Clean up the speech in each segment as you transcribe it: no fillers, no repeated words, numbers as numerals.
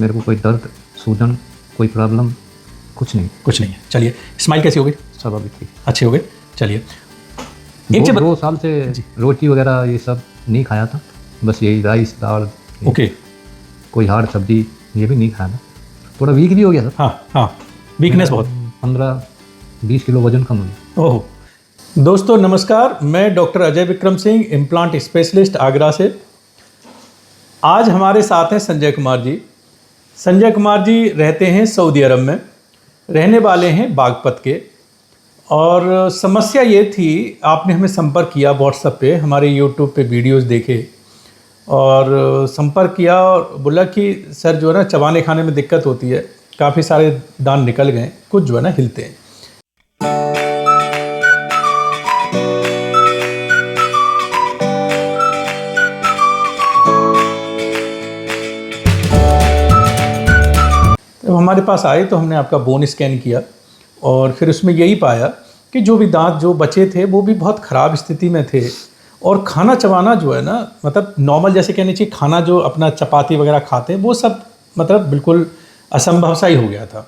मेरे को कोई दर्द, सूजन, कोई प्रॉब्लम कुछ नहीं है। चलिए, स्माइल कैसी हो गई? सब अभी ठीक। अच्छे हो गए। चलिए, दो साल से रोटी वगैरह ये सब नहीं खाया था, बस यही राइस दाल, ओके, कोई हार्ड सब्जी ये भी नहीं खाया था। थोड़ा वीक भी हो गया सर। हाँ, वीकनेस बहुत। 15-20 किलो वजन कम हो गया। ओहो। दोस्तों नमस्कार, मैं doctor Ajay Vikram Singh, implant specialist Agra से। आज हमारे साथ हैं संजय कुमार जी। संजय कुमार जी रहते हैं सऊदी अरब में, रहने वाले हैं बागपत के। और समस्या ये थी, आपने हमें संपर्क किया व्हाट्सएप पे, हमारे यूट्यूब पे वीडियोस देखे और संपर्क किया और बोला कि सर जो है ना चबाने खाने में दिक्कत होती है, काफ़ी सारे दांत निकल गए, कुछ जो है ना हिलते हैं। जब हमारे पास आए तो हमने आपका बोन स्कैन किया और फिर उसमें यही पाया कि जो भी दांत जो बचे थे वो भी बहुत ख़राब स्थिति में थे और खाना चबाना जो है ना, मतलब नॉर्मल जैसे कहने चाहिए खाना जो अपना चपाती वगैरह खाते हैं वो सब मतलब बिल्कुल असंभव सा ही हो गया था।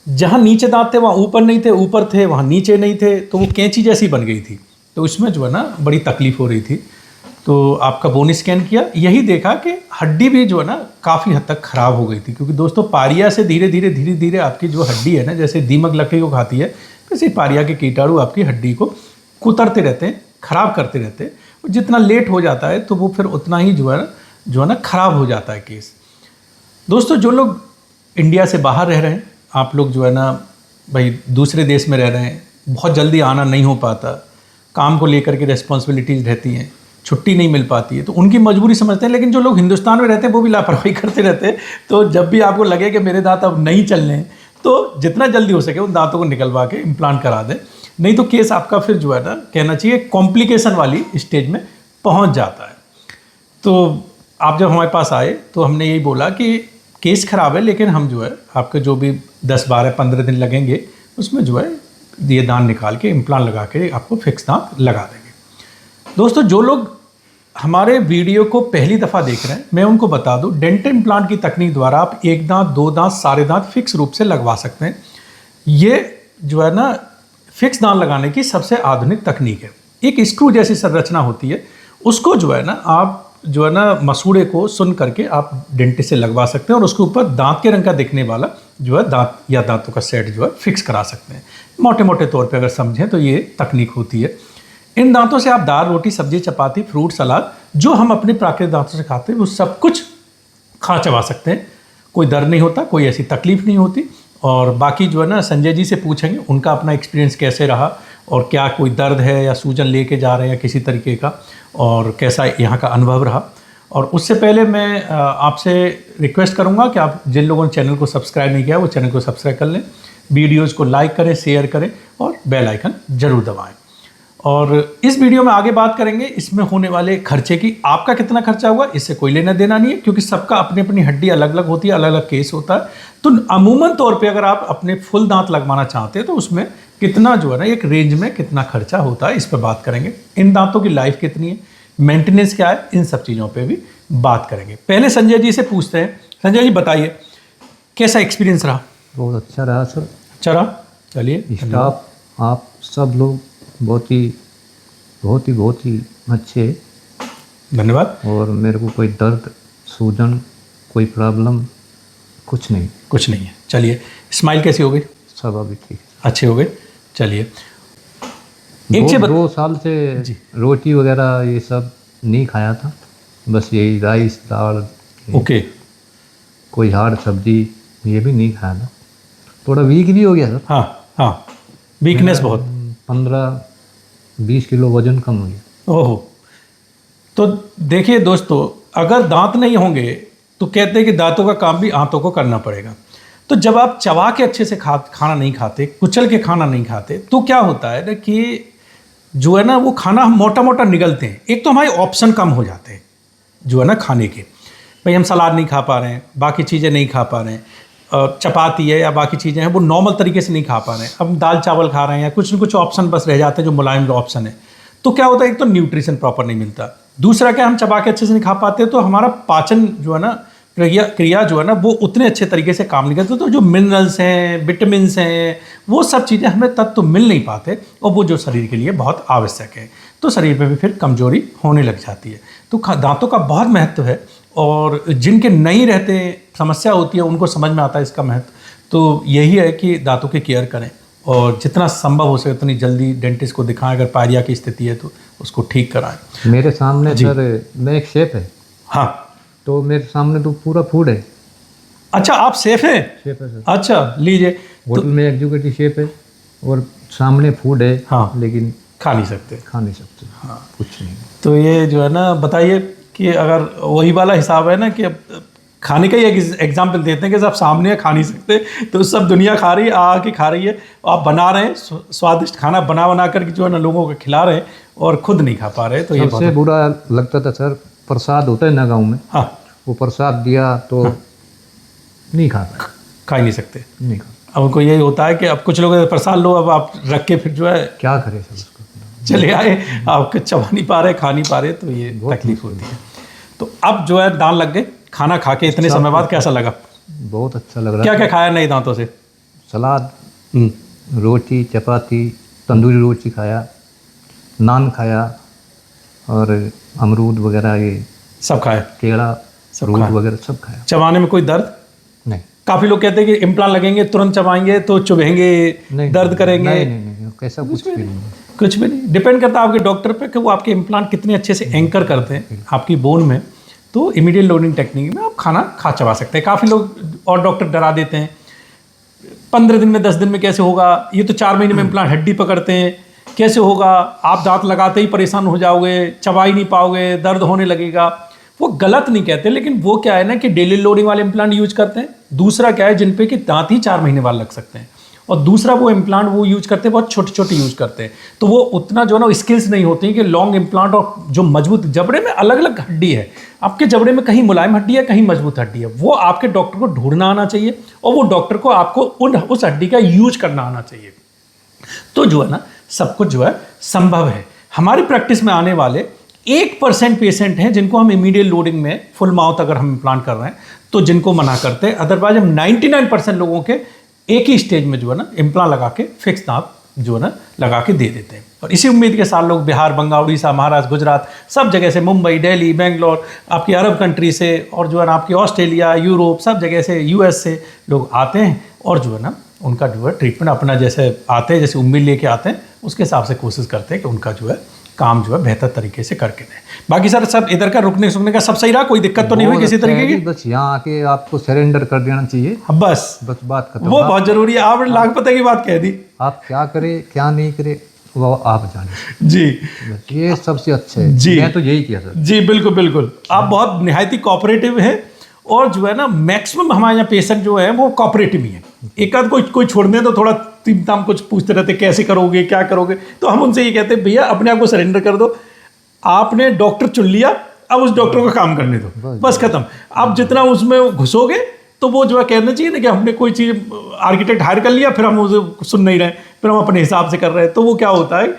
जहाँ नीचे दांत थे वहाँ ऊपर नहीं थे, ऊपर थे वहाँ नीचे नहीं थे, तो वो कैंची जैसी बन गई थी। तो इसमें जो है ना बड़ी तकलीफ़ हो रही थी। तो आपका बोन स्कैन किया, यही देखा कि हड्डी भी जो है ना काफ़ी हद तक ख़राब हो गई थी। क्योंकि दोस्तों पारिया से धीरे धीरे आपकी जो हड्डी है ना, जैसे दीमक लकड़ी को खाती है, वैसे पारिया के कीटाणु आपकी हड्डी को कुतरते रहते हैं, ख़राब करते रहते हैं। और जितना लेट हो जाता है तो वो फिर उतना ही जो है ना ख़राब हो जाता है केस। दोस्तों जो लोग इंडिया से बाहर रह रहे हैं, आप लोग जो है ना भाई दूसरे देश में रह रहे हैं, बहुत जल्दी आना नहीं हो पाता, काम को लेकर के रिस्पॉन्सिबिलिटीज़ रहती हैं, छुट्टी नहीं मिल पाती है, तो उनकी मजबूरी समझते हैं। लेकिन जो लोग हिंदुस्तान में रहते हैं वो भी लापरवाही करते रहते हैं। तो जब भी आपको लगे कि मेरे दांत अब नहीं चलने हैं, तो जितना जल्दी हो सके उन दांतों को निकलवा के इम्प्लांट करा दें, नहीं तो केस आपका फिर जो है ना कहना चाहिए कॉम्प्लिकेशन वाली स्टेज में पहुंच जाता है। तो आप जब हमारे पास आए तो हमने यही बोला कि केस ख़राब है, लेकिन हम जो है आपके जो भी 10, 12, 15 दिन लगेंगे उसमें जो है ये दांत निकाल के इम्प्लांट लगा के आपको फिक्स दांत लगा देंगे। दोस्तों जो लोग हमारे वीडियो को पहली दफ़ा देख रहे हैं, मैं उनको बता दूं, डेंटल इम्प्लांट की तकनीक द्वारा आप एक दांत, दो दांत, सारे दांत फिक्स रूप से लगवा सकते हैं। ये जो है ना फिक्स दांत लगाने की सबसे आधुनिक तकनीक है। एक स्क्रू जैसी संरचना होती है, उसको जो है ना आप जो है ना मसूड़े को सुन करके आप डेंटिस्ट से लगवा सकते हैं और उसके ऊपर दांत के रंग का दिखने वाला जो है दांत या दांतों का सेट जो है फिक्स करा सकते हैं। मोटे मोटे तौर पे अगर समझें तो ये तकनीक होती है। इन दांतों से आप दाल, रोटी, सब्जी, चपाती, फ्रूट, सलाद जो हम अपने प्राकृतिक दांतों से खाते हैं वो सब कुछ खा चबा सकते हैं। कोई दर्द नहीं होता, कोई ऐसी तकलीफ नहीं होती। और बाकी जो है ना संजय जी से पूछेंगे उनका अपना एक्सपीरियंस कैसे रहा और क्या कोई दर्द है या सूजन लेके जा रहे हैं या किसी तरीके का, और कैसा यहाँ का अनुभव रहा। और उससे पहले मैं आपसे रिक्वेस्ट करूँगा कि आप जिन लोगों ने चैनल को सब्सक्राइब नहीं किया वो चैनल को सब्सक्राइब कर लें, वीडियोज़ को लाइक करें, शेयर करें और बेल आइकन ज़रूर दबाएँ। और इस वीडियो में आगे बात करेंगे इसमें होने वाले खर्चे की। आपका कितना खर्चा हुआ इससे कोई लेना देना नहीं है, क्योंकि सबका अपनी अपनी हड्डी अलग अलग होती है, अलग अलग केस होता है। तो अमूमन तौर पे अगर आप अपने फुल दांत लगवाना चाहते हैं तो उसमें कितना जो है ना एक रेंज में कितना खर्चा होता है इस पर बात करेंगे। इन दांतों की लाइफ कितनी है, मेंटेनेंस क्या है, इन सब चीज़ों पर भी बात करेंगे। पहले संजय जी से पूछते हैं। संजय जी बताइए कैसा एक्सपीरियंस रहा? बहुत अच्छा रहा सर। अच्छा रहा। चलिए, स्टाफ आप सब लोग बहुत ही अच्छे, धन्यवाद। और मेरे को कोई दर्द, सूजन, कोई प्रॉब्लम कुछ नहीं है। चलिए, स्माइल कैसी हो गई? सब अभी ठीक। अच्छे हो गए। चलिए, दो साल से रोटी वगैरह ये सब नहीं खाया था, बस यही राइस दाल, ओके, कोई हार्ड सब्जी ये भी नहीं खाया था। थोड़ा वीक भी हो गया सर। हाँ, वीकनेस बहुत। 15-20 किलो वजन कम हो गया। ओहो। तो देखिए दोस्तों, अगर दांत नहीं होंगे तो कहते हैं कि दांतों का काम भी आंतों को करना पड़ेगा। तो जब आप चबा के अच्छे से खाना नहीं खाते, कुचल के खाना नहीं खाते, तो क्या होता है ना कि जो है ना वो खाना हम मोटा मोटा निगलते हैं। एक तो हमारे ऑप्शन कम हो जाते हैं जो है ना खाने के, भाई हम सलाद नहीं खा पा रहे हैं, बाकी चीज़ें नहीं खा पा रहे हैं, चपाती है या बाकी चीज़ें हैं वो नॉर्मल तरीके से नहीं खा पा रहे हैं, अब दाल चावल खा रहे हैं या कुछ न कुछ ऑप्शन बस रह जाते हैं जो मुलायम ऑप्शन है। तो क्या होता है, एक तो न्यूट्रिशन प्रॉपर नहीं मिलता, दूसरा क्या हम चबा के अच्छे से नहीं खा पाते तो हमारा पाचन जो है ना क्रिया जो है ना वो उतने अच्छे तरीके से काम नहीं करती। तो जो मिनरल्स हैं, विटामिन्स हैं, वो सब चीज़ें हमें तत्व मिल नहीं पाते, और वो जो शरीर के लिए बहुत आवश्यक है, तो शरीर में भी फिर कमजोरी होने लग जाती है। तो दांतों का बहुत महत्व है, और जिनके नहीं रहते, समस्या होती है, उनको समझ में आता है इसका महत्व। तो यही है कि दांतों की केयर करें, और जितना संभव हो सके उतनी जल्दी डेंटिस्ट को दिखाएं। अगर पायरिया की स्थिति है तो उसको ठीक कराएं। मेरे सामने सर, मैं एक शेफ है, हाँ, तो मेरे सामने तो पूरा फूड है। अच्छा, आप शेफ हैं? शेफ है सर। अच्छा, लीजिए। होटल में एग्जीक्यूटिव शेफ है, और सामने फूड है। हाँ, लेकिन खा नहीं सकते। हाँ, कुछ नहीं। तो ये जो है ना, बताइए कि अगर वही वाला हिसाब है ना कि अब खाने का ही एक एग्जाम्पल देते हैं कि सब सामने खा नहीं सकते, तो सब दुनिया खा रही है, आके खा रही है, आप बना रहे हैं स्वादिष्ट खाना, बना कर के जो है ना लोगों को खिला रहे हैं, और खुद नहीं खा पा रहे। तो ये सबसे बुरा लगता था सर, प्रसाद होता है ना गाँव में, हाँ, वो प्रसाद दिया तो नहीं खा पाए, खा ही नहीं सकते। नहीं खा। अब उनको यही होता है कि अब कुछ लोग प्रसाद लो, अब आप रख के फिर जो है क्या करें सर उसको, चले आए, आप चबा नहीं पा रहे, खा नहीं पा रहे, तो ये तकलीफ होती है। तो अब जो है दांत लग गए, खाना खा के इतने समय बाद कैसा लगा? बहुत अच्छा लग रहा है। क्या क्या खाया नए दांतों से? सलाद, रोटी, चपाती, तंदूरी रोटी खाया, नान खाया, और अमरूद वगैरह, ये सब खाया, केला, फ्रूट वगैरह सब खाया। चबाने में कोई दर्द नहीं? काफी लोग कहते हैं कि इम्प्लांट लगेंगे, तुरंत चबाएंगे तो चुभेंगे, दर्द करेंगे। नहीं, कैसा कुछ भी नहीं। कुछ भी नहीं। डिपेंड करता है आपके डॉक्टर पे कि वो आपके इम्प्लांट कितने अच्छे से एंकर करते हैं आपकी बोन में। तो इमीडिएट लोडिंग टेक्निक में आप खाना खा चबा सकते हैं। काफ़ी लोग और डॉक्टर डरा देते हैं, 15 दिन में, 10 दिन में कैसे होगा, ये तो 4 महीने में इम्प्लांट हड्डी पकड़ते हैं, कैसे होगा, आप दांत लगाते ही परेशान हो जाओगे, चबा ही नहीं पाओगे, दर्द होने लगेगा। वो गलत नहीं कहते, लेकिन वो क्या है ना कि डेली लोडिंग वाले इम्प्लांट यूज करते हैं। दूसरा क्या है, जिन पे कि दांत ही 4 महीने बाद लग सकते हैं, और दूसरा वो इम्प्लांट वो यूज करते हैं बहुत छोटे छोटे यूज करते हैं, तो वो उतना जो है ना स्किल्स नहीं होती कि लॉन्ग इम्प्लांट और जो मजबूत जबड़े में अलग अलग हड्डी है, आपके जबड़े में कहीं मुलायम हड्डी है, कहीं मजबूत हड्डी है, वो आपके डॉक्टर को ढूंढना आना चाहिए, और वो डॉक्टर को आपको उस हड्डी का यूज करना आना चाहिए। तो जो है ना सब कुछ जो है संभव है। हमारी प्रैक्टिस में आने वाले 1% पेशेंट हैं जिनको हम इमीडिएट लोडिंग में फुल माउथ अगर हम इम्प्लांट कर रहे हैं तो जिनको मना करते हैं, अदरवाइज हम 99% लोगों के एक ही स्टेज में जो है ना इम्प्लांट लगा के फिक्स दांत जो है ना लगा के दे देते हैं। और इसी उम्मीद के साथ लोग बिहार, बंगाल, उड़ीसा, महाराष्ट्र, गुजरात, सब जगह से, मुंबई, दिल्ली, बेंगलोर, आपकी अरब कंट्री से, और जो है ना आपकी ऑस्ट्रेलिया, यूरोप, सब जगह से, यूएस से लोग आते हैं, और जो है ना उनका जो है ट्रीटमेंट अपना जैसे आते हैं, जैसे उम्मीद लेके आते हैं, उसके हिसाब से कोशिश करते हैं कि उनका जो है काम जो है बेहतर तरीके से करके दें। बाकी सर सब इधर का रुकने सुकने का सब सही रहा, कोई दिक्कत तो नहीं हुई किसी तरीके की? बस यहाँ आके आपको सरेंडर कर देना चाहिए, बस बात खत्म। वो बहुत जरूरी है। आपने लाखपति की बात कह दी। आप क्या करे क्या नहीं करे वो आप जाने जी, ये सबसे अच्छा है जी। मैं तो यही किया सर जी, बिल्कुल बिल्कुल। आप बहुत निहायती कोऑपरेटिव हैं, और जो है ना मैक्सिमम हमारे यहाँ पेशेंट जो है वो कोऑपरेटिव ही है। एक आध कोई छोड़ने तो थोड़ा तीम ताम कुछ पूछते रहते, कैसे करोगे, क्या करोगे, तो हम उनसे ये कहते हैं भैया अपने आप को सरेंडर कर दो, आपने डॉक्टर चुन लिया, अब उस डॉक्टर को काम करने दो, बस खत्म। आप जितना उसमें घुसोगे तो वो जो है कहना चाहिए ना कि हमने कोई चीज़ आर्किटेक्ट हायर कर लिया, फिर हम उसे सुन नहीं रहे, फिर हम अपने हिसाब से कर रहे हैं, तो वो क्या होता है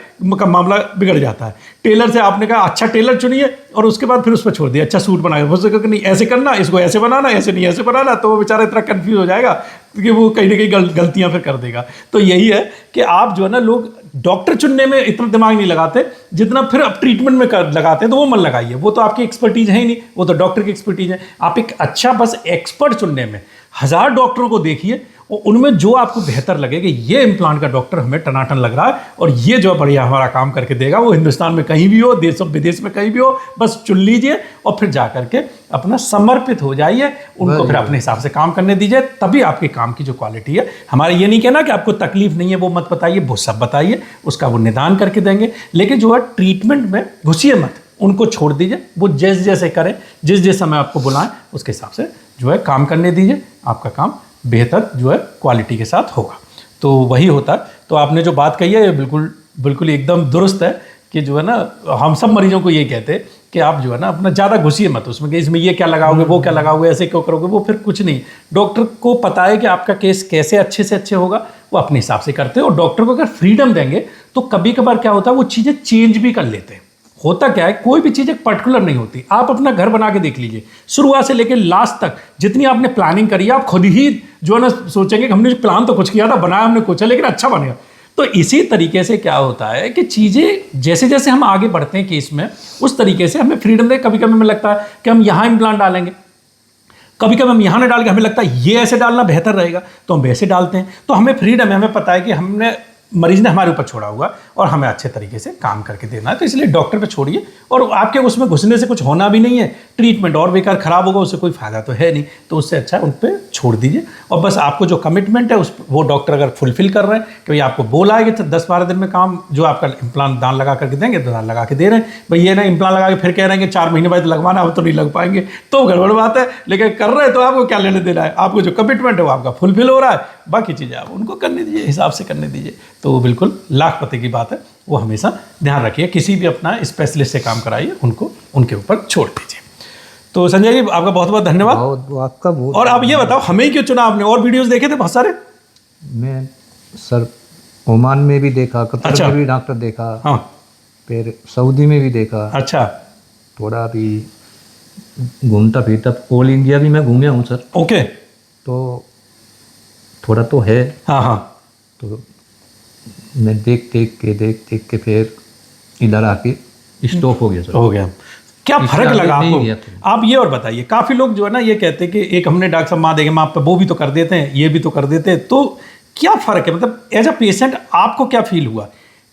मामला बिगड़ जाता है। टेलर से आपने कहा अच्छा टेलर चुनिए, और उसके बाद फिर उस पर छोड़ दिया अच्छा सूट बनाया, हो सके कि नहीं ऐसे करना, इसको ऐसे बनाना, ऐसे नहीं ऐसे बनाना, तो वो बेचारा इतना कंफ्यूज हो जाएगा कि वो कहीं ना कहीं गलतियां फिर कर देगा। तो यही है कि आप जो है ना लोग डॉक्टर चुनने में इतना दिमाग नहीं लगाते जितना फिर अब ट्रीटमेंट में लगाते हैं, तो वो मन लगाइए, वो तो आपकी एक्सपर्टीज है ही नहीं, वो तो डॉक्टर की एक्सपर्टीज है। आप एक अच्छा बस एक्सपर्ट चुनने में 1000 डॉक्टरों को देखिए, और उनमें जो आपको बेहतर लगे कि ये इम्प्लांट का डॉक्टर हमें टनाटन लग रहा है और ये जो बढ़िया हमारा काम करके देगा, वो हिंदुस्तान में कहीं भी हो, देश विदेश में कहीं भी हो, बस चुन लीजिए और फिर जा करके अपना समर्पित हो जाइए, उनको फिर अपने हिसाब से काम करने दीजिए, तभी आपके काम की जो क्वालिटी है। हमारे ये नहीं कहना कि आपको तकलीफ नहीं है वो मत बताइए, वो सब बताइए, उसका वो निदान करके देंगे, लेकिन जो है ट्रीटमेंट में घुसिए मत, उनको छोड़ दीजिए, वो जैसे जैसे करें, जिस समय आपको बुलाएं उसके हिसाब से जो है काम करने दीजिए, आपका काम बेहतर जो है क्वालिटी के साथ होगा। तो वही होता है। तो आपने जो बात कही है ये बिल्कुल बिल्कुल एकदम दुरुस्त है कि जो है ना हम सब मरीजों को ये कहते हैं कि आप जो है ना अपना ज़्यादा घुसिए मत उसमें कि इसमें ये क्या लगाओगे, वो क्या लगाओगे, ऐसे क्यों करोगे, वो फिर कुछ नहीं। डॉक्टर को पता है कि आपका केस कैसे अच्छे से अच्छे होगा, वो अपने हिसाब से करते हैं, और डॉक्टर को अगर फ्रीडम देंगे तो कभी कभार क्या होता है वो चीज़ें चेंज भी कर लेते हैं। होता क्या है, कोई भी चीज़ एक पर्टिकुलर नहीं होती। आप अपना घर बना के देख लीजिए, शुरुआत से लेकर लास्ट तक जितनी आपने प्लानिंग करी है, आप खुद ही जो है ना सोचेंगे कि हमने प्लान तो कुछ किया था, बनाया हमने कुछ है, लेकिन अच्छा बनेगा। तो इसी तरीके से क्या होता है कि चीज़ें जैसे जैसे हम आगे बढ़ते हैं केस में, उस तरीके से हमें फ्रीडम दे। कभी कभी हमें लगता है कि हम यहाँ इम्प्लांट डालेंगे, कभी कभी हम यहाँ ना डाल के हमें लगता है ये ऐसे डालना बेहतर रहेगा, तो हम वैसे डालते हैं। तो हमें फ्रीडम है, हमें पता है कि हमने मरीज ने हमारे ऊपर छोड़ा हुआ और हमें अच्छे तरीके से काम करके देना है। तो इसलिए डॉक्टर पे छोड़िए, और आपके उसमें घुसने से कुछ होना भी नहीं है, ट्रीटमेंट और बेकार खराब होगा, उससे कोई फायदा तो है नहीं। तो उससे अच्छा उन पर छोड़ दीजिए, और बस आपको जो कमिटमेंट है उस वो डॉक्टर अगर फुलफिल कर रहे हैं कि भाई आपको बोला है कि 10-12 दिन में काम जो आपका इम्प्लांट दान लगा करके देंगे, तो दान लगा के दे रहे हैं। भाई ये ना इम्प्लांट लगा के फिर कह रहे हैं कि 4 महीने बाद लगवाना, अब तो नहीं लग पाएंगे, तो गड़बड़ बात है। लेकिन कर रहे हैं तो आपको क्या लेने देना है, आपको जो कमिटमेंट है वो आपका फुलफिल हो रहा है, बाकी चीज़ें आप उनको करने दीजिए, हिसाब से करने दीजिए। तो वो बिल्कुल लाखपति की बात है, वो हमेशा ध्यान रखिए। किसी भी अपना स्पेशलिस्ट से काम कराइए, उनको उनके ऊपर छोड़ दीजिए। तो संजय जी आपका बहुत बहुत धन्यवाद। आपका बहुत। और आप ये बताओ, हमें ही क्यों चुना आपने? और वीडियोस देखे थे बहुत सारे? मैं सर ओमान में भी देखा, कतर में भी डॉक्टर देखा, हाँ, फिर सऊदी में भी देखा। अच्छा, थोड़ा भी घूमता फिरता ऑल इंडिया भी मैं घूमया हूँ सर। ओके, तो थोड़ा तो है। हाँ हाँ, तो मैं देख देख के फिर इधर आके स्टॉप हो गया सर। हो गया। क्या फर्क लगा आपको? तो। आप ये और बताइए, काफ़ी लोग जो है ना ये कहते हैं कि एक हमने डॉक्टर साहब माँ देंगे, माँ पे वो भी तो कर देते हैं, ये भी तो कर देते हैं। तो क्या फ़र्क है, मतलब एज अ पेशेंट आपको क्या फील हुआ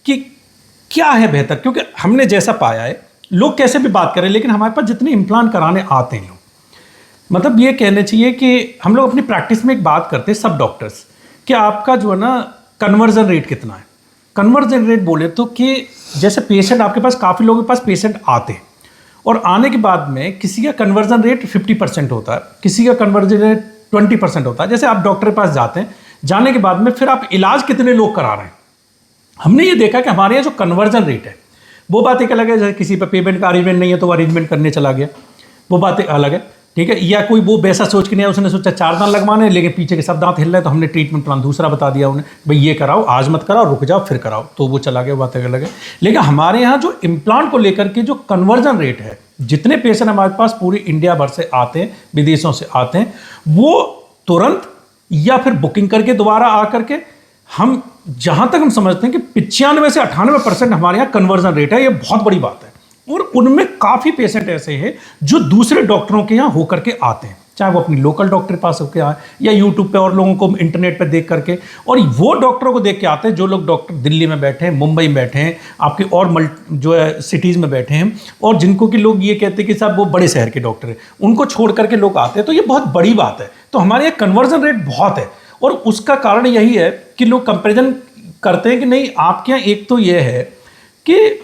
कि क्या है बेहतर? क्योंकि हमने जैसा पाया है, लोग कैसे भी बात करें, लेकिन हमारे पास जितने इम्प्लांट कराने आते हैं लोग, मतलब ये कहने चाहिए कि हम लोग अपनी प्रैक्टिस में एक बात करते हैं सब डॉक्टर्स, कि आपका जो है ना कन्वर्जन रेट कितना है। कन्वर्जन रेट बोले तो कि जैसे पेशेंट आपके पास, काफ़ी लोगों के पास पेशेंट आते हैं और आने के बाद में किसी का कन्वर्जन रेट 50% होता है, किसी का कन्वर्जन रेट 20% होता है। जैसे आप डॉक्टर के पास जाते हैं, जाने के बाद में फिर आप इलाज कितने लोग करा रहे हैं, हमने ये देखा कि हमारे यहाँ जो कन्वर्जन रेट है वो बात एक अलग है। जैसे किसी पर पेमेंट का अरेंजमेंट नहीं है तो वो अरेंजमेंट करने चला गया, वो बात अलग है, ठीक है। या कोई वो वैसा सोच के नहीं है, उसने सोचा 4 दांत लगवाने, लेकिन पीछे के सब दांत हिल रहे हैं, तो हमने ट्रीटमेंट प्लान दूसरा बता दिया उन्हें, भाई ये कराओ, आज मत कराओ, रुक जाओ फिर कराओ, तो वो चला गया, बात अलग है। लेकिन हमारे यहाँ जो इम्प्लांट को लेकर के जो कन्वर्जन रेट है, जितने पेशेंट हमारे पास पूरी इंडिया भर से आते हैं, विदेशों से आते हैं, वो तुरंत या फिर बुकिंग करके दोबारा आ करके, हम जहाँ तक हम समझते हैं कि 95 से 98% हमारे यहाँ कन्वर्जन रेट है। ये बहुत बड़ी बात है। और उनमें काफ़ी पेशेंट ऐसे हैं जो दूसरे डॉक्टरों के यहाँ होकर के आते हैं, चाहे वो अपनी लोकल डॉक्टर के पास होकर आए या यूट्यूब पे और लोगों को इंटरनेट पे देख करके, और वो डॉक्टरों को देख के आते हैं जो लोग डॉक्टर दिल्ली में बैठे हैं, मुंबई में बैठे हैं, आपके और जो है सिटीज़ में बैठे हैं, और जिनको कि लोग ये कहते हैं कि साहब वो बड़े शहर के डॉक्टर हैं, उनको छोड़ करके लोग आते हैं। तो ये बहुत बड़ी बात है। तो हमारे यहाँ कन्वर्जन रेट बहुत है, और उसका कारण यही है कि लोग कंपेरिजन करते हैं कि नहीं, आपके यहाँ एक तो ये है कि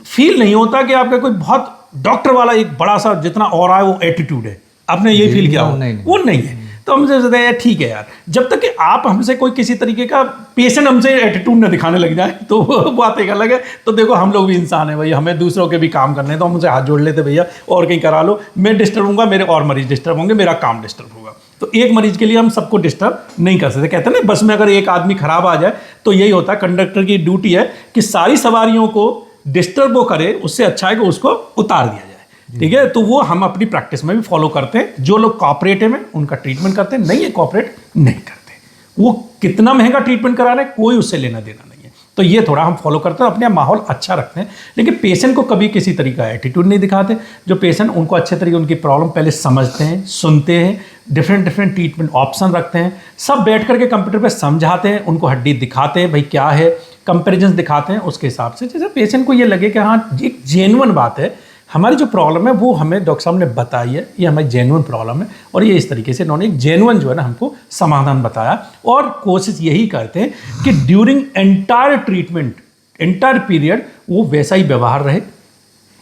फील नहीं होता कि आपका कोई बहुत डॉक्टर वाला एक बड़ा सा जितना और है वो एटीट्यूड है, आपने ये फील किया हो? वो नहीं है। तो हमसे सोचते हैं ठीक है यार, जब तक कि आप हमसे कोई किसी तरीके का पेशेंट हमसे एटीट्यूड न दिखाने लग जाए तो बात एक अलग है। तो देखो हम लोग भी इंसान है भाई, हमें दूसरों के भी काम करने हैं, तो हम उनसे हाथ जोड़ लेते भैया और कहीं करा लो, मैं डिस्टर्ब होऊंगा, मेरे और मरीज डिस्टर्ब होंगे, मेरा काम डिस्टर्ब होगा। तो एक मरीज के लिए हम सबको डिस्टर्ब नहीं कर सकते। कहते हैं ना बस में अगर एक आदमी खराब आ जाए तो यही होता है, कंडक्टर की ड्यूटी है कि सारी सवारियों को डिस्टर्ब वो करे, उससे अच्छा है कि उसको उतार दिया जाए, ठीक है। तो वो हम अपनी प्रैक्टिस में भी फॉलो करते हैं। जो लोग कोऑपरेटिव हैं उनका ट्रीटमेंट करते हैं, नहीं है कोऑपरेट नहीं करते। वो कितना महंगा ट्रीटमेंट करा रहे हैं कोई उससे लेना देना नहीं है। तो ये थोड़ा हम फॉलो करते हैं, अपने माहौल अच्छा रखते हैं, लेकिन पेशेंट को कभी किसी तरीके का एटीट्यूड नहीं दिखाते। जो पेशेंट उनको अच्छे तरीके उनकी प्रॉब्लम पहले समझते हैं, सुनते हैं, डिफरेंट ट्रीटमेंट ऑप्शन रखते हैं, सब बैठ करके कंप्यूटर पे समझाते हैं, उनको हड्डी दिखाते हैं भाई क्या है, कंपेरिजन दिखाते हैं, उसके हिसाब से जैसे पेशेंट को ये लगे कि हाँ एक जेन्युइन बात है, हमारी जो प्रॉब्लम है वो हमें डॉक्टर साहब ने बताई है, ये हमारी जेन्युइन प्रॉब्लम है, और ये इस तरीके से इन्होंने एक जेन्युइन जो है ना हमको समाधान बताया। और कोशिश यही करते हैं कि during entire treatment, entire period वो वैसा ही व्यवहार रहे,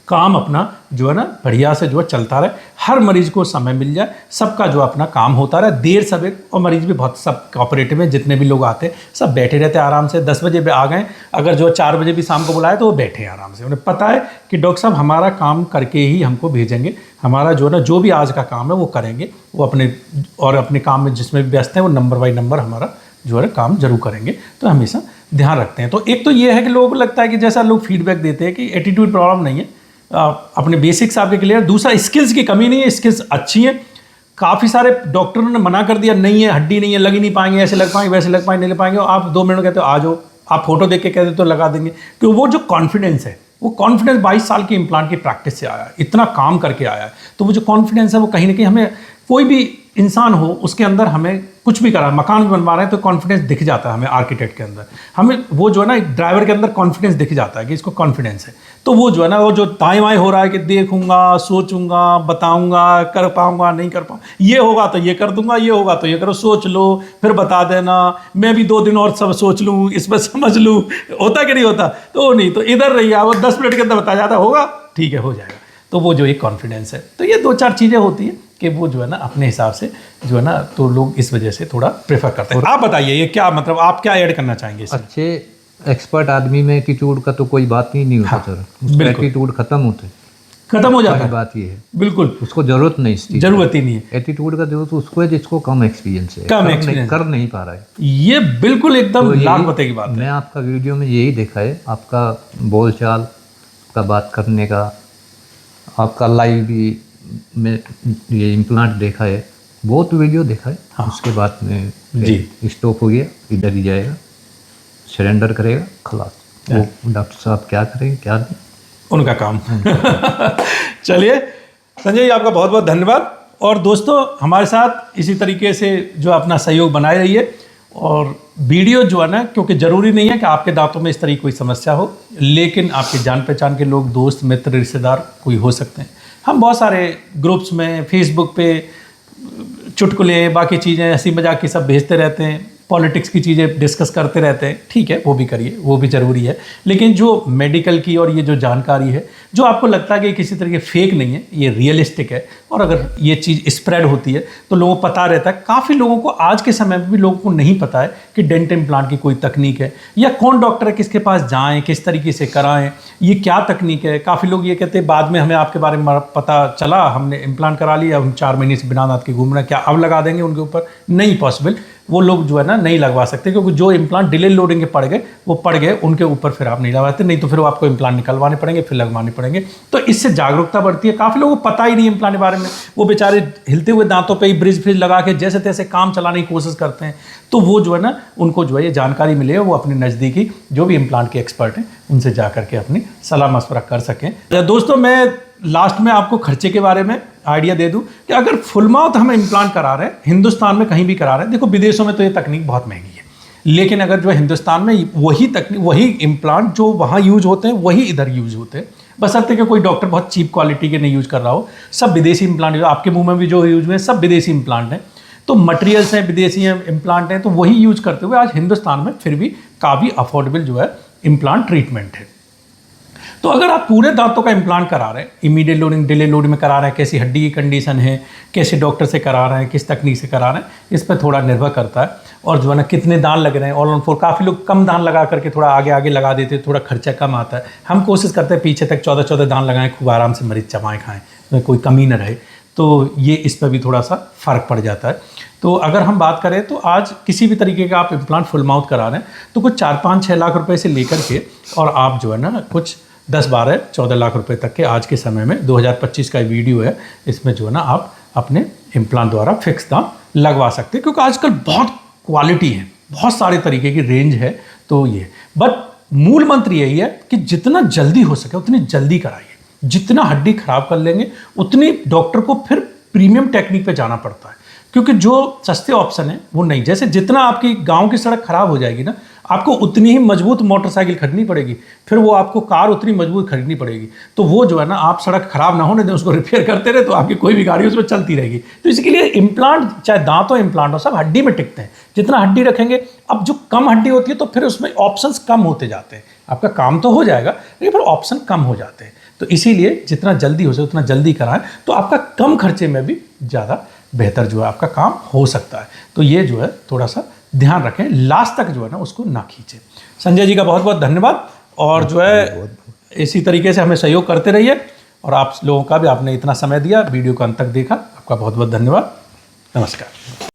काम अपना जो है ना बढ़िया से जो है चलता रहे, हर मरीज को समय मिल जाए, सबका जो अपना काम होता रहे, देर सवेर। और मरीज भी बहुत सब कोऑपरेटिव में, जितने भी लोग आते हैं सब बैठे रहते हैं आराम से। 10 बजे आ गए, अगर जो 4 बजे भी शाम को बुलाए तो वो बैठे हैं आराम से, उन्हें पता है कि डॉक्टर साहब हमारा काम करके ही हमको भेजेंगे, हमारा जो है ना जो भी आज का काम है वो करेंगे, वो अपने काम में जिसमें भी व्यस्त हैं वो नंबर बाई नंबर हमारा जो है काम जरूर करेंगे। तो हमेशा ध्यान रखते हैं। तो एक तो ये है कि लोगों को लगता है कि जैसा लोग फीडबैक देते हैं कि एटीट्यूड प्रॉब्लम नहीं है, अपने बेसिक्स आपके क्लियर। दूसरा, स्किल्स की कमी नहीं है, स्किल्स अच्छी हैं। काफ़ी सारे डॉक्टरों ने मना कर दिया, नहीं है, हड्डी नहीं है, लग ही नहीं पाएंगे, ऐसे लग पाएंगे, वैसे लग पाएंगे, नहीं लग पाएंगे। आप 2 मिनट कहते हो आ जाओ, आप फोटो देख के कहते तो लगा देंगे। तो वो जो कॉन्फिडेंस है, वो कॉन्फिडेंस 22 साल की इम्प्लांट की प्रैक्टिस से आया है, इतना काम करके आया है। तो वो जो कॉन्फिडेंस है वो कहीं ना कहीं हमें, कोई भी इंसान हो उसके अंदर, हमें कुछ भी करा, मकान भी बनवा रहे हैं तो कॉन्फिडेंस दिख जाता है हमें आर्किटेक्ट के अंदर। हमें वो जो है ना, एक ड्राइवर के अंदर कॉन्फिडेंस दिख जाता है कि इसको कॉन्फिडेंस है। तो वो जो है ना, वो जो दाएं बाएं हो रहा है कि देखूंगा, सोचूंगा, बताऊंगा, कर पाऊंगा, नहीं कर पाऊंगा, ये होगा तो ये कर दूंगा, ये होगा तो ये करो, सोच लो फिर बता देना, मैं भी 2 दिन और सब सोच लूँ, इसमें समझ लूँ, होता कि नहीं होता। तो नहीं, तो इधर रहिए, वो 10 मिनट के अंदर बता जाता, होगा ठीक है, हो जाएगा। तो वो जो एक कॉन्फिडेंस है, तो ये 2-4 चीज़ें होती हैं कि वो जो है ना अपने हिसाब से जो है ना, तो लोग इस वजह से थोड़ा प्रेफर करते हैं। आप बताइए, ये क्या मतलब, आप क्या ऐड करना चाहेंगे इसमें? अच्छे एक्सपर्ट आदमी में एटीट्यूड का तो कोई बात ही नहीं होता सर। एटीट्यूड खत्म हो जाता है। बात ये है, बिल्कुल उसको जरूरत नहीं, इसकी जरूरत ही नहीं है। एटीट्यूड का जरूरत उसको है जिसको कम एक्सपीरियंस है, कर नहीं पा रहा है। ये बिल्कुल एकदम लाख पते की बात है। मैं आपका वीडियो में यही देखा है, आपका बोलचाल का, बात करने का, आपका लाइव भी में ये इम्प्लांट देखा है, बहुत वीडियो देखा है। हाँ। उसके बाद में जी स्टॉप हो गया, इधर ही जाएगा, सरेंडर करेगा, खलास। वो डॉक्टर साहब क्या करेंगे, क्या नहीं, उनका काम। चलिए संजय जी, आपका बहुत बहुत धन्यवाद। और दोस्तों, हमारे साथ इसी तरीके से जो अपना सहयोग बनाए रहिए। और वीडियो जो है ना, क्योंकि ज़रूरी नहीं है कि आपके दांतों में इस तरह की कोई समस्या हो, लेकिन आपके जान पहचान के लोग, दोस्त मित्र रिश्तेदार कोई हो सकते हैं। हम बहुत सारे ग्रुप्स में, फेसबुक पे चुटकुले, बाकी चीज़ें, हंसी मजाक की सब भेजते रहते हैं, पॉलिटिक्स की चीज़ें डिस्कस करते रहते हैं। ठीक है, वो भी करिए, वो भी ज़रूरी है। लेकिन जो मेडिकल की और ये जो जानकारी है, जो आपको लगता है कि किसी तरह के फेक नहीं है, ये रियलिस्टिक है, और अगर ये चीज़ स्प्रेड होती है तो लोगों को पता रहता है। काफ़ी लोगों को आज के समय में भी लोगों को नहीं पता है कि डेंट इम्प्लांट की कोई तकनीक है, या कौन डॉक्टर है, किसके पास जाएँ, किस तरीके से कराएँ, ये क्या तकनीक है। काफ़ी लोग ये कहते हैं बाद में हमें आपके बारे में पता चला, हमने इम्प्लांट करा लिया, हम 4 महीने से बिना दांत के घूम रहे हैं, क्या अब लगा देंगे उनके ऊपर? नहीं पॉसिबल। वो लोग जो है ना नहीं लगवा सकते, क्योंकि जो इम्प्लांट डिले लोडिंग के पड़ गए, वो पड़ गए, उनके ऊपर फिर आप नहीं लगवाते, नहीं तो फिर वो आपको इम्प्लांट निकलवाने पड़ेंगे, फिर लगवाने पड़ेंगे। तो इससे जागरूकता बढ़ती है। काफ़ी लोगों को पता ही नहीं इम्प्लांट के बारे में, वो बेचारे हिलते हुए दांतों पे ही ब्रिज फ्रिज लगा के जैसे तैसे काम चलाने की कोशिश करते हैं। तो वो जो है ना, उनको जो है ये जानकारी मिले, वो अपने नज़दीकी जो भी इम्प्लांट के एक्सपर्ट हैं उनसे जा करके अपनी सलाह मशवरा कर सकें। दोस्तों, मैं लास्ट में आपको खर्चे के बारे में आइडिया दे दूं कि अगर फुल माउथ हम इम्प्लांट करा रहे हैं, हिंदुस्तान में कहीं भी करा रहे हैं, देखो विदेशों में तो ये तकनीक बहुत महंगी है, लेकिन अगर जो हिंदुस्तान में वही तकनीक, वही इम्प्लांट जो वहाँ यूज होते हैं वही इधर यूज होते हैं, बशर्ते कि कोई डॉक्टर बहुत चीप क्वालिटी के नहीं यूज कर रहा हो। सब विदेशी इम्प्लांट, आपके मुंह में भी जो यूज हुए हैं सब विदेशी इम्प्लांट हैं, तो मटेरियल्स हैं विदेशी इम्प्लांट हैं, तो वही यूज करते हुए आज हिंदुस्तान में फिर भी काफ़ी अफोर्डेबल जो है इम्प्लांट ट्रीटमेंट है। तो अगर आप पूरे दांतों का इम्प्लांट करा रहे हैं, इमीडिएट लोडिंग, डिले लोडिंग में करा रहे हैं, कैसी हड्डी की कंडीशन है, कैसे डॉक्टर से करा रहे हैं, किस तकनीक से करा रहे हैं, इस पर थोड़ा निर्भर करता है। और जो है ना, कितने दांत लग रहे हैं, ऑल ऑन 4, काफ़ी लोग कम दांत लगा करके थोड़ा आगे आगे लगा देते हैं, थोड़ा खर्चा कम आता है। हम कोशिश करते हैं पीछे तक 14-14 दांत लगाएं, खूब आराम से मरीज चबाएँ खाएँ, उसमें कोई कमी न रहे। तो ये इस पर भी थोड़ा सा फ़र्क पड़ जाता है। तो अगर हम बात करें तो आज किसी भी तरीके का आप इम्प्लांट फुल माउथ करा रहे हैं तो कुछ 4-5-6 लाख रुपए से लेकर के, और आप जो है ना कुछ 10-12-14 लाख रुपए तक के आज के समय में 2025 का वीडियो है, इसमें जो है ना आप अपने इम्प्लांट द्वारा फिक्स दाम लगवा सकते हैं। क्योंकि आजकल बहुत क्वालिटी है, बहुत सारे तरीके की रेंज है। तो ये बट मूल मंत्र यही है कि जितना जल्दी हो सके उतनी जल्दी कराइए। जितना हड्डी खराब कर लेंगे उतनी डॉक्टर को फिर प्रीमियम टेक्निक पे जाना पड़ता है, क्योंकि जो सस्ते ऑप्शन है वो नहीं। जैसे जितना आपकी गांव की सड़क खराब हो जाएगी ना, आपको उतनी ही मजबूत मोटरसाइकिल खरीदनी पड़ेगी, फिर वो आपको कार उतनी मजबूत खरीदनी पड़ेगी। तो वो जो है ना, आप सड़क खराब ना होने दें, उसको रिपेयर करते रहे तो आपकी कोई भी गाड़ी उसमें चलती रहेगी। तो इसके लिए इम्प्लांट, चाहे दांत हो इम्प्लांट हो, सब हड्डी में टिकते हैं। जितना हड्डी रखेंगे, अब जो कम हड्डी होती है तो फिर उसमें ऑप्शंस कम होते जाते हैं। आपका काम तो हो जाएगा लेकिन फिर ऑप्शन कम हो जाते हैं। तो इसीलिए जितना जल्दी हो सके उतना जल्दी कराएं, तो आपका कम खर्चे में भी ज़्यादा बेहतर जो है आपका काम हो सकता है। तो ये जो है थोड़ा सा ध्यान रखें, लास्ट तक जो है ना उसको ना खींचें। संजय जी का बहुत बहुत धन्यवाद, और जो है इसी तरीके से हमें सहयोग करते रहिए। और आप लोगों का भी, आपने इतना समय दिया, वीडियो को अंत तक देखा, आपका बहुत बहुत धन्यवाद। नमस्कार।